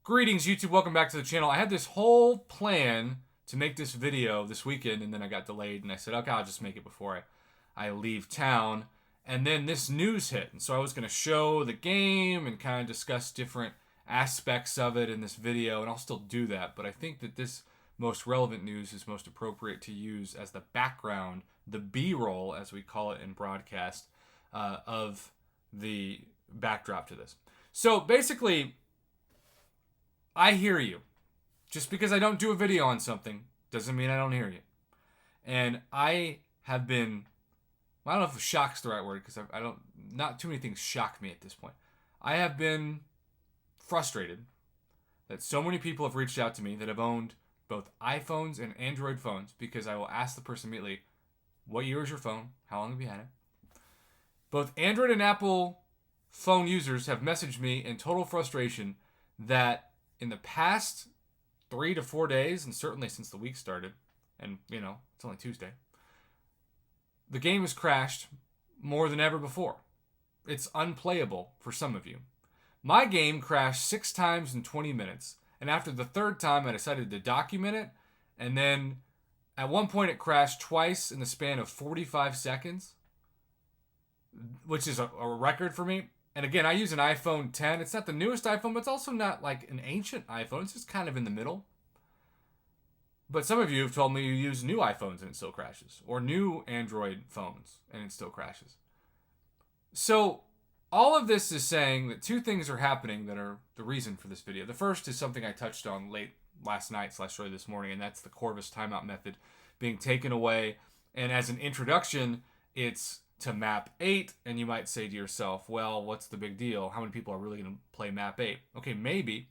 Greetings, YouTube. Welcome back to the channel. I had this whole plan to make this video this weekend, and then I got delayed, and I said, okay, I'll just make it before I leave town. And then this news hit, and so I was going to show the game and kind of discuss different aspects of it in this video, and I'll still do that, but I think that this most relevant news is most appropriate to use as the background, the B-roll, as we call it in broadcast, of the backdrop to this. So basically, I hear you. Just because I don't do a video on something doesn't mean I don't hear you. And I have been, I don't know if shock's the right word because I don't, not too many things shock me at this point. I have been frustrated that so many people have reached out to me that have owned both iPhones and Android phones because I will ask the person immediately, what year is your phone? How long have you had it? Both Android and Apple phone users have messaged me in total frustration that in the past 3 to 4 days, and certainly since the week started, and it's only Tuesday, the game has crashed more than ever before. It's unplayable for some of you. My game crashed 6 times in 20 minutes, and after the third time, I decided to document it, and then at one point it crashed twice in the span of 45 seconds, which is a record for me. And again, I use an iPhone 10. It's not the newest iPhone, but it's also not like an ancient iPhone. It's just kind of in the middle. But some of you have told me you use new iPhones and it still crashes, or new Android phones and it still crashes. So all of this is saying that two things are happening that are the reason for this video. The first is something I touched on late last night / early this morning, and that's the Corvus timeout method being taken away. And as an introduction, it's to map 8, and you might say to yourself, well, what's the big deal? How many people are really going to play map 8? Okay, maybe.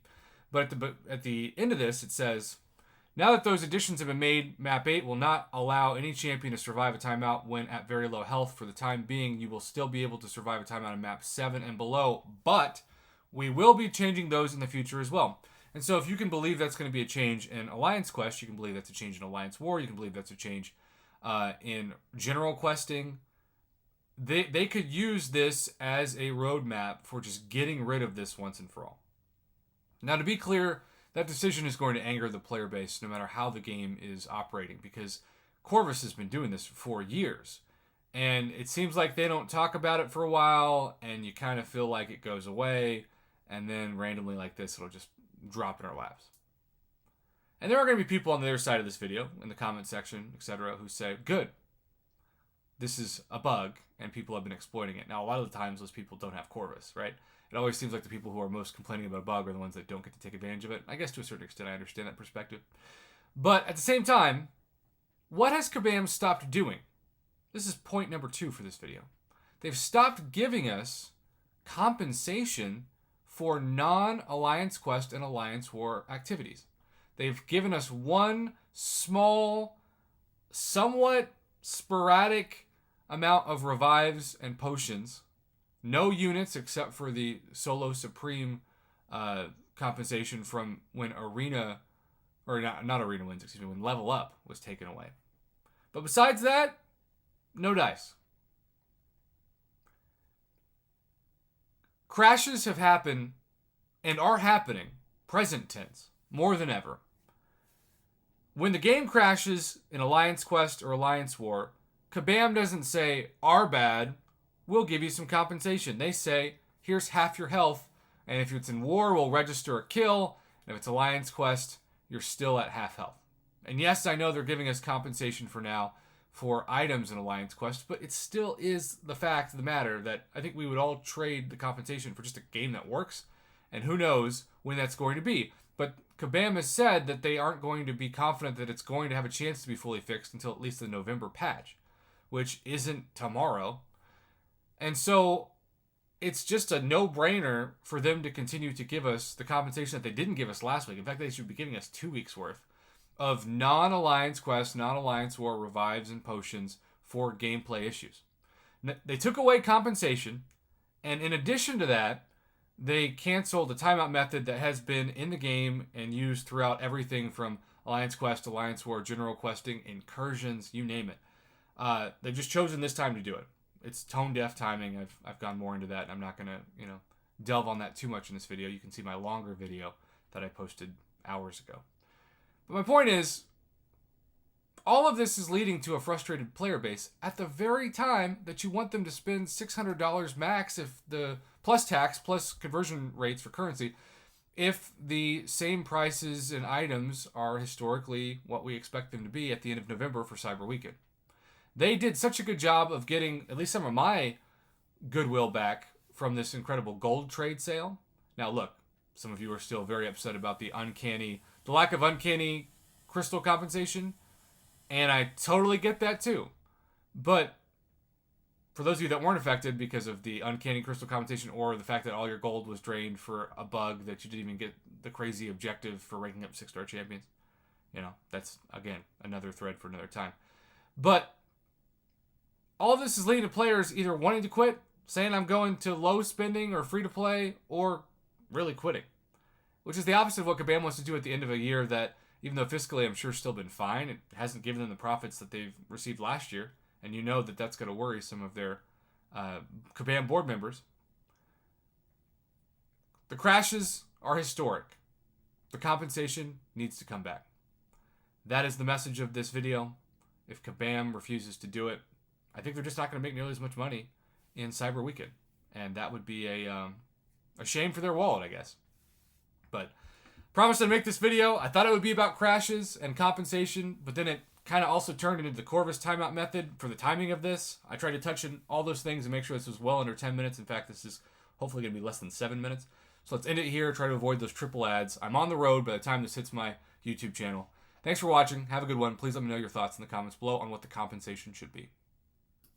But at the end of this, it says, now that those additions have been made, map 8 will not allow any champion to survive a timeout when at very low health. For the time being, you will still be able to survive a timeout in map 7 and below, but we will be changing those in the future as well. And so if you can believe that's going to be a change in Alliance Quest, you can believe that's a change in Alliance War, you can believe that's a change in general questing. They could use this as a roadmap for just getting rid of this once and for all. Now, to be clear, that decision is going to anger the player base no matter how the game is operating, because Corvus has been doing this for years. And it seems like they don't talk about it for a while, and you kind of feel like it goes away, and then randomly like this, it'll just drop in our laps. And there are going to be people on the other side of this video, in the comment section, etc., who say, good, this is a bug, and people have been exploiting it. Now, a lot of the times, those people don't have Corvus, right? It always seems like the people who are most complaining about a bug are the ones that don't get to take advantage of it. I guess to a certain extent, I understand that perspective. But at the same time, what has Kabam stopped doing? This is point number 2 for this video. They've stopped giving us compensation for non-Alliance Quest and Alliance War activities. They've given us one small, somewhat sporadic amount of revives and potions. No units except for the Solo Supreme compensation from when Arena, or not Arena wins, excuse me, when Level Up was taken away. But besides that, no dice. Crashes have happened and are happening, present tense, more than ever. When the game crashes in Alliance Quest or Alliance War, Kabam doesn't say, our bad, we'll give you some compensation. They say, here's half your health, and if it's in War, we'll register a kill, and if it's Alliance Quest, you're still at half health. And yes, I know they're giving us compensation for now for items in Alliance Quest, but it still is the fact of the matter that I think we would all trade the compensation for just a game that works, and who knows when that's going to be. But Kabam has said that they aren't going to be confident that it's going to have a chance to be fully fixed until at least the November patch, which isn't tomorrow. And so it's just a no-brainer for them to continue to give us the compensation that they didn't give us last week. In fact, they should be giving us 2 weeks worth of non-Alliance Quest, non-Alliance War revives and potions for gameplay issues. They took away compensation, and in addition to that, they canceled the timeout method that has been in the game and used throughout everything from Alliance Quest, Alliance War, general questing, incursions, you name it. They've just chosen this time to do it. It's tone deaf timing. I've gone more into that, and I'm not going to delve on that too much in this video. You can see my longer video that I posted hours ago. But my point is, all of this is leading to a frustrated player base at the very time that you want them to spend $600 max if the plus tax, plus conversion rates for currency, if the same prices and items are historically what we expect them to be at the end of November for Cyber Weekend. They did such a good job of getting at least some of my goodwill back from this incredible gold trade sale. Now look, some of you are still very upset about the lack of uncanny crystal compensation. And I totally get that too. But for those of you that weren't affected because of the uncanny crystal compensation or the fact that all your gold was drained for a bug that you didn't even get the crazy objective for ranking up 6-star champions, that's, again, another thread for another time. But all of this is leading to players either wanting to quit, saying I'm going to low spending or free to play, or really quitting. Which is the opposite of what Kabam wants to do at the end of a year that, even though fiscally I'm sure still been fine, it hasn't given them the profits that they've received last year. And you know that that's going to worry some of their Kabam board members. The crashes are historic. The compensation needs to come back. That is the message of this video. If Kabam refuses to do it, I think they're just not going to make nearly as much money in Cyber Weekend. And that would be a shame for their wallet, I guess. But promised I'd make this video. I thought it would be about crashes and compensation, but then it kind of also turned into the Corvus timeout method for the timing of this. I tried to touch on all those things and make sure this was well under 10 minutes. In fact, this is hopefully going to be less than 7 minutes. So let's end it here. Try to avoid those triple ads. I'm on the road by the time this hits my YouTube channel. Thanks for watching. Have a good one. Please let me know your thoughts in the comments below on what the compensation should be.